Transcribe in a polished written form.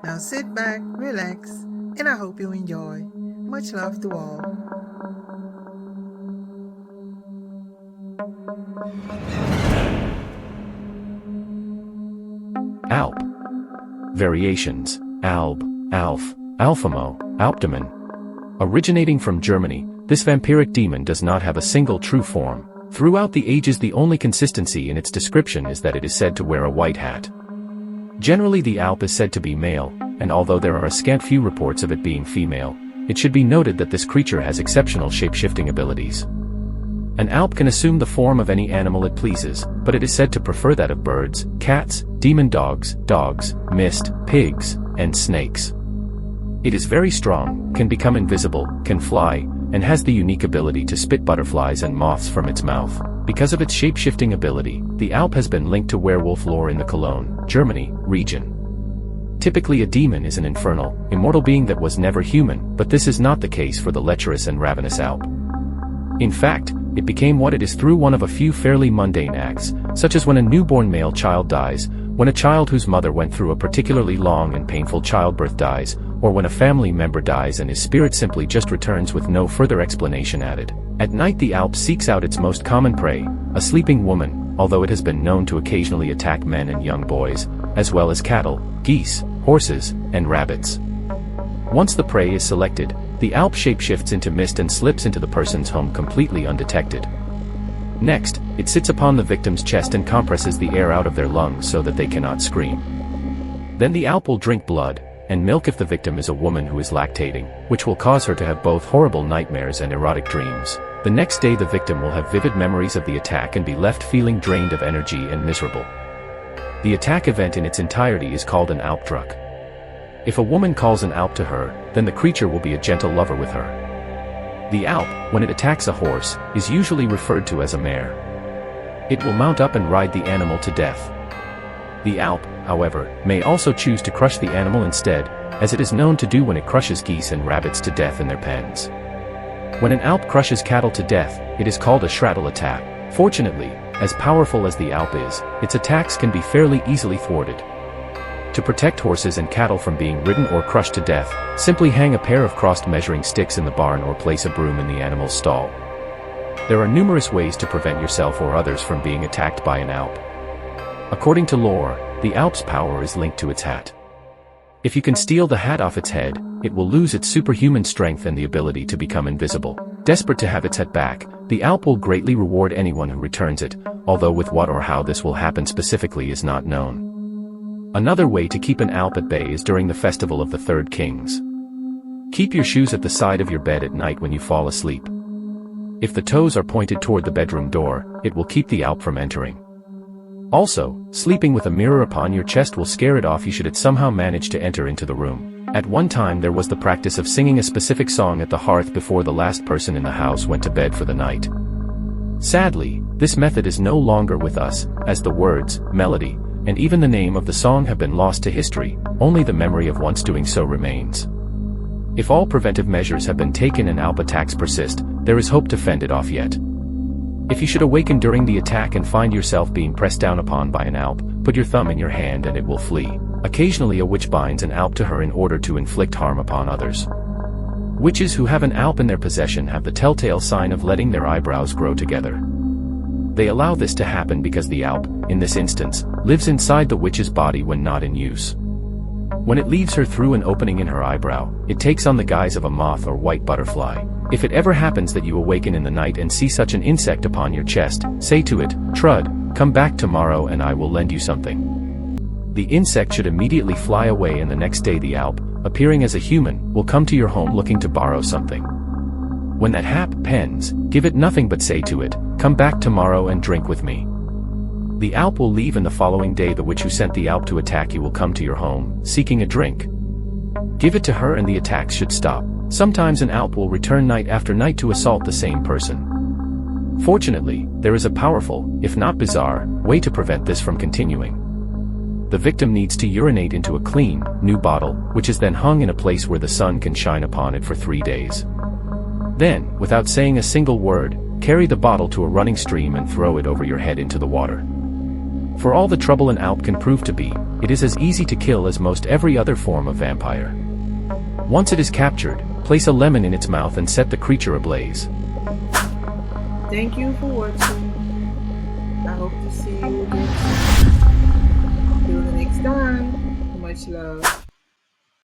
Now sit back, relax, and I hope you enjoy. Much love to all. Alp. Variations: Alb, Alf, Alphamo, Alpdaman. Originating from Germany, this vampiric demon does not have a single true form. Throughout the ages, the only consistency in its description is that it is said to wear a white hat. Generally, the Alp is said to be male, and although there are a scant few reports of it being female, it should be noted that this creature has exceptional shape-shifting abilities. An Alp can assume the form of any animal it pleases, but it is said to prefer that of birds, cats, demon dogs, mist, pigs, and snakes. It is very strong, can become invisible, can fly, and has the unique ability to spit butterflies and moths from its mouth. Because of its shape-shifting ability, the Alp has been linked to werewolf lore in the Cologne, Germany, region. Typically, a demon is an infernal, immortal being that was never human, but this is not the case for the lecherous and ravenous Alp. In fact, it became what it is through one of a few fairly mundane acts, such as when a newborn male child dies, when a child whose mother went through a particularly long and painful childbirth dies, or when a family member dies and his spirit simply just returns with no further explanation added. At night, the Alp seeks out its most common prey, a sleeping woman, although it has been known to occasionally attack men and young boys, as well as cattle, geese, horses, and rabbits. Once the prey is selected, the Alp shapeshifts into mist and slips into the person's home completely undetected. Next, it sits upon the victim's chest and compresses the air out of their lungs so that they cannot scream. Then the Alp will drink blood and milk if the victim is a woman who is lactating, which will cause her to have both horrible nightmares and erotic dreams. The next day, the victim will have vivid memories of the attack and be left feeling drained of energy and miserable. The attack event in its entirety is called an Alpdruck. If a woman calls an Alp to her, then the creature will be a gentle lover with her. The Alp, when it attacks a horse, is usually referred to as a mare. It will mount up and ride the animal to death. The Alp, however, may also choose to crush the animal instead, as it is known to do when it crushes geese and rabbits to death in their pens. When an Alp crushes cattle to death, it is called a Schrattel attack. Fortunately, as powerful as the Alp is, its attacks can be fairly easily thwarted. To protect horses and cattle from being ridden or crushed to death, simply hang a pair of crossed measuring sticks in the barn or place a broom in the animal's stall. There are numerous ways to prevent yourself or others from being attacked by an Alp. According to lore, the Alp's power is linked to its hat. If you can steal the hat off its head, it will lose its superhuman strength and the ability to become invisible. Desperate to have its hat back, the Alp will greatly reward anyone who returns it, although with what or how this will happen specifically is not known. Another way to keep an Alp at bay is during the festival of the Third Kings. Keep your shoes at the side of your bed at night when you fall asleep. If the toes are pointed toward the bedroom door, it will keep the Alp from entering. Also, sleeping with a mirror upon your chest will scare it off should it somehow manage to enter into the room. At one time there was the practice of singing a specific song at the hearth before the last person in the house went to bed for the night. Sadly, this method is no longer with us, as the words, melody, and even the name of the song have been lost to history. Only the memory of once doing so remains. If all preventive measures have been taken and Alp attacks persist, there is hope to fend it off yet. If you should awaken during the attack and find yourself being pressed down upon by an Alp, put your thumb in your hand and it will flee. Occasionally a witch binds an Alp to her in order to inflict harm upon others. Witches who have an Alp in their possession have the telltale sign of letting their eyebrows grow together. They allow this to happen because the Alp, in this instance, lives inside the witch's body when not in use. When it leaves her through an opening in her eyebrow, it takes on the guise of a moth or white butterfly. If it ever happens that you awaken in the night and see such an insect upon your chest, say to it, "Trud, come back tomorrow and I will lend you something." The insect should immediately fly away, and the next day the Alp, appearing as a human, will come to your home looking to borrow something. When that happens, give it nothing but say to it, "Come back tomorrow and drink with me." The Alp will leave, and the following day the witch who sent the Alp to attack you will come to your home, seeking a drink. Give it to her and the attacks should stop. Sometimes an Alp will return night after night to assault the same person. Fortunately, there is a powerful, if not bizarre, way to prevent this from continuing. The victim needs to urinate into a clean, new bottle, which is then hung in a place where the sun can shine upon it for 3 days. Then, without saying a single word, carry the bottle to a running stream and throw it over your head into the water. For all the trouble an Alp can prove to be, it is as easy to kill as most every other form of vampire. Once it is captured, place a lemon in its mouth and set the creature ablaze. Thank you for watching. I hope to see you again soon. Till the next time, much love.